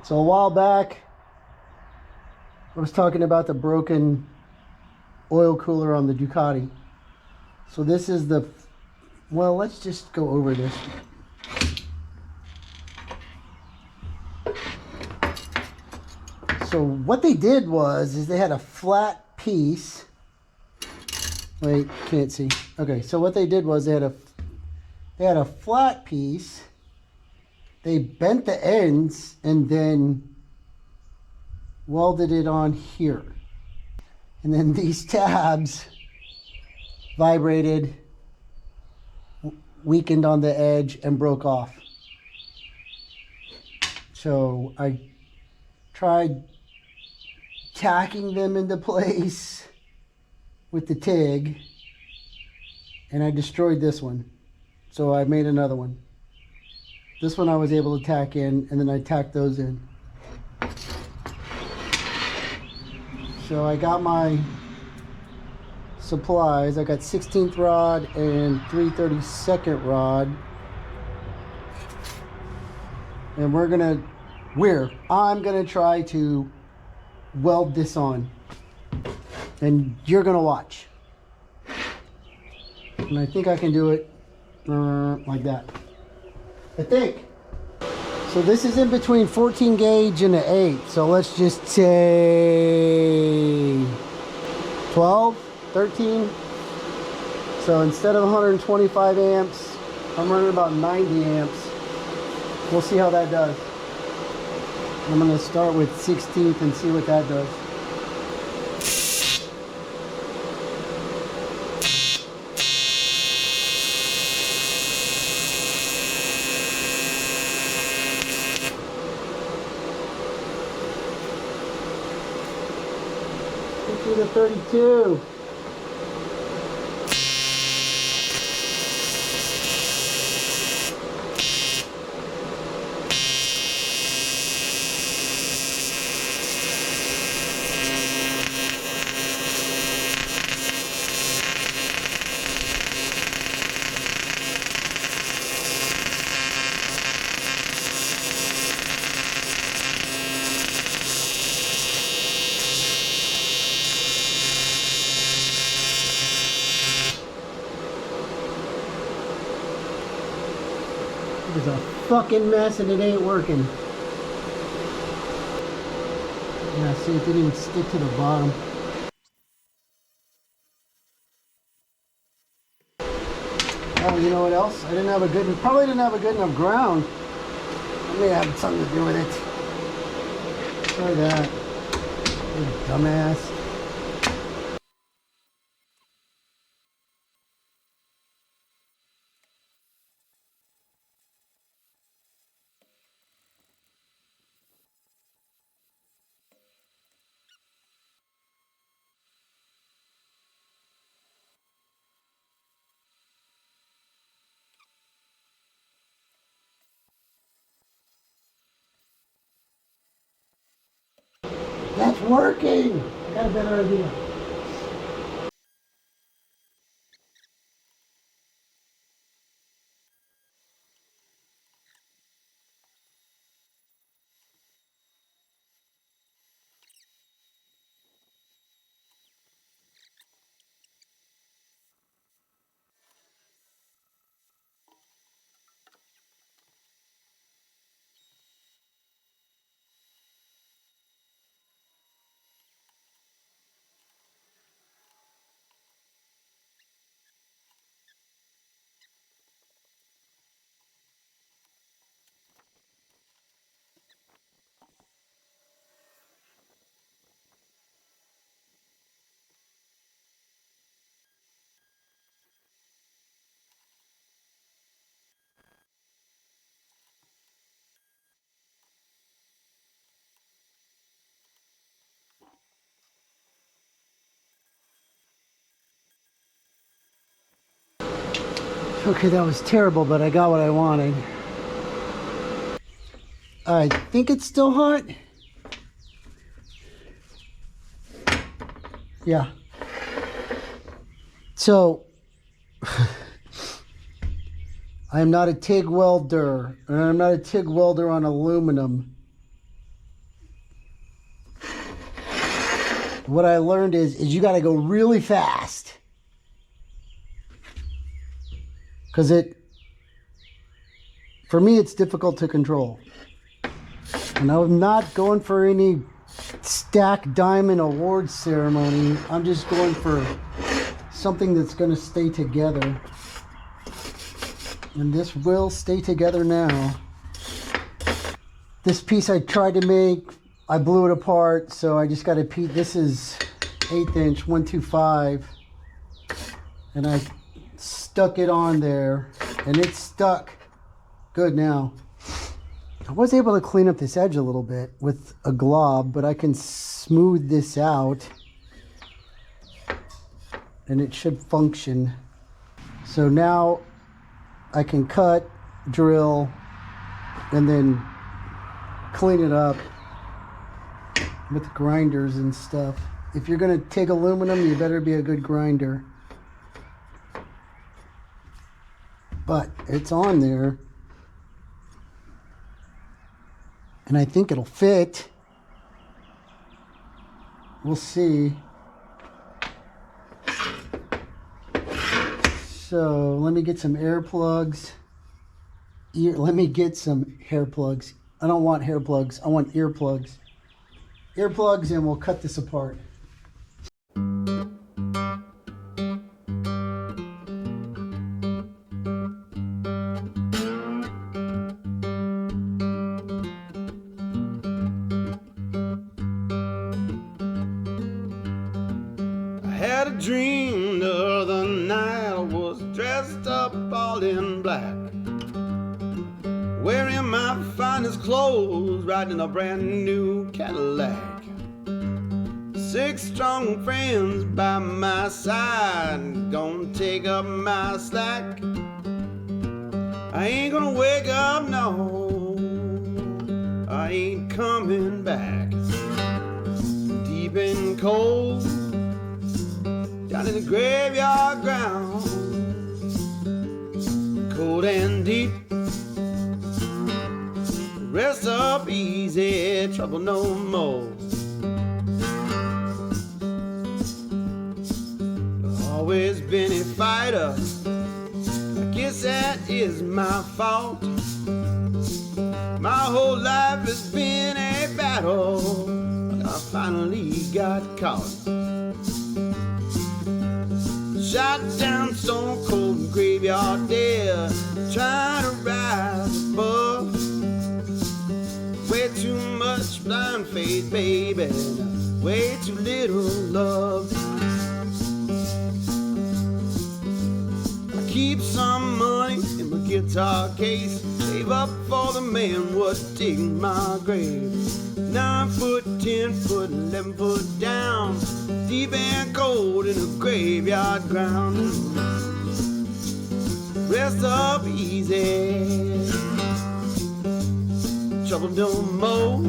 So a while back, I was talking about the broken oil cooler on the Ducati. So this is the, well, let's just go over this. So what they did is they had a flat piece. Wait, can't see. Okay, so what they did was they had a flat piece. They bent the ends and then welded it on here. And then these tabs vibrated, weakened on the edge, and broke off. So I tried tacking them into place with the TIG, and I destroyed this one. So I made another one. This one I was able to tack in, and then I tacked those in. So I got my supplies. I got 16th rod and 3/32 rod. And I'm gonna try to weld this on. And you're gonna watch. And I think I can do it like that. I think. So this is in between 14 gauge and an 8. So let's just say 12, 13. So instead of 125 amps, I'm running about 90 amps. We'll see how that does. I'm going to start with 16th and see what that does. To the 32. It's a fucking mess and it ain't working. Yeah, see, it didn't even stick to the bottom. Oh, you know what else? Probably didn't have a good enough ground. I may have something to do with it. Try that. You dumbass. That's working! I got a better idea. Okay, that was terrible, but I got what I wanted. I think it's still hot. Yeah. So, I am not a TIG welder, and I'm not a TIG welder on aluminum. What I learned is you got to go really fast. Because for me, it's difficult to control. And I'm not going for any stack diamond award ceremony. I'm just going for something that's going to stay together. And this will stay together now. This piece I tried to make, I blew it apart, so I just got a piece. This is 1/8 inch, 125, and I stuck it on there, and it's stuck good now. I was able to clean up this edge a little bit with a glob, but I can smooth this out, and it should function. So now I can cut, drill, and then clean it up with grinders and stuff. If you're going to take aluminum, you better be a good grinder. But it's on there. And I think it'll fit. We'll see. So let me get some air plugs. Let me get some hair plugs. I don't want hair plugs. I want ear plugs. Ear plugs, and we'll cut this apart. I had a dream the other night. I was dressed up all in black, wearing my finest clothes, riding a brand new Cadillac. 6 strong friends by my side, gonna take up my slack. I ain't gonna wake up, no, I ain't coming back. Deep and cold, down in the graveyard ground, cold and deep. Rest up easy, trouble no more. Always been a fighter, I guess that is my fault. My whole life has been a battle, but I finally got caught. Shot down stone cold graveyard there, trying to rise above. Way too much blind faith, baby, way too little love. I keep some money in my guitar case, save up for the man what dig my grave. 9 foot, 10 foot, 11 foot down, deep and cold in the graveyard ground. Rest up easy, trouble no more.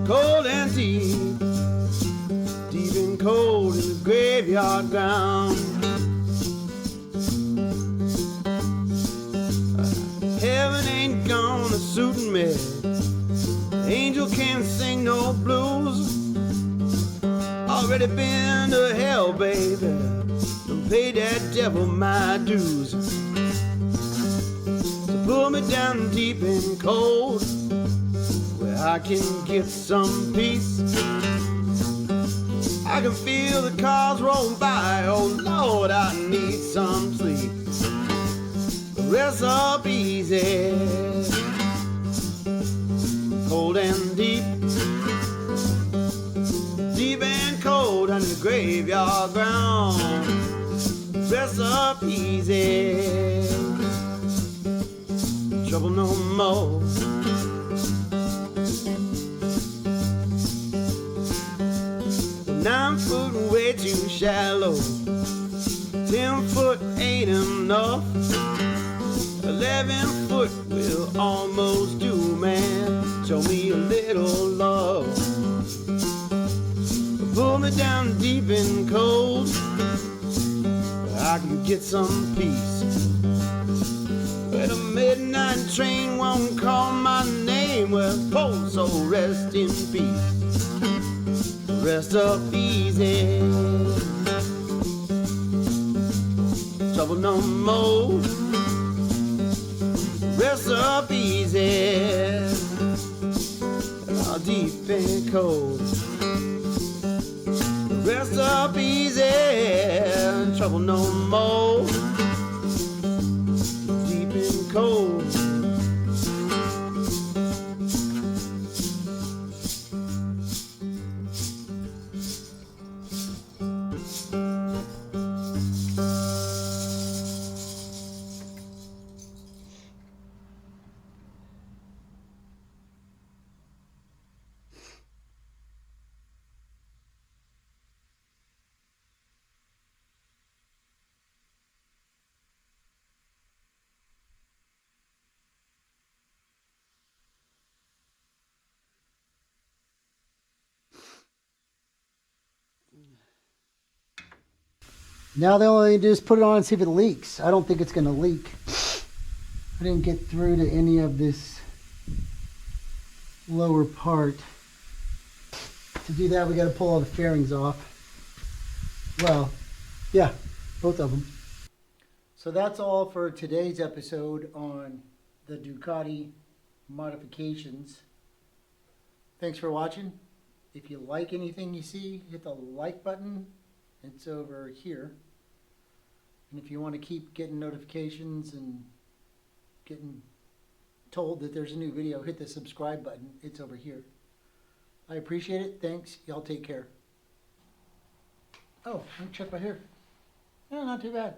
Cold and deep, deep and cold in the graveyard ground. Heaven ain't gonna suit me, angel can't sing no blues. Already been to hell, baby, and paid that devil my dues. So pull me down deep and cold, where I can get some peace. I can feel the cars roll by, oh Lord, I need some sleep. Rest up easy, cold and deep, deep and cold on the graveyard ground. Rest up easy, trouble no more. Nine foot way too shallow, 10 foot ain't enough, 11 foot will almost do, man. Show me a little love. Pull me down deep and cold, where I can get some peace. Where the midnight train won't call my name came with cold, so rest in peace. Rest up easy. Trouble no more. Rest up easy. All deep and cold. Rest up easy. Trouble no more. Deep and cold. Now the only thing to do is put it on and see if it leaks. I don't think it's going to leak. I didn't get through to any of this lower part. To do that, we got to pull all the fairings off. Well, yeah, both of them. So that's all for today's episode on the Ducati modifications. Thanks for watching. If you like anything you see, hit the like button. It's over here. And if you want to keep getting notifications and getting told that there's a new video, hit the subscribe button. It's over here. I appreciate it. Thanks. Y'all take care. Oh, let me check my hair. Yeah, not too bad.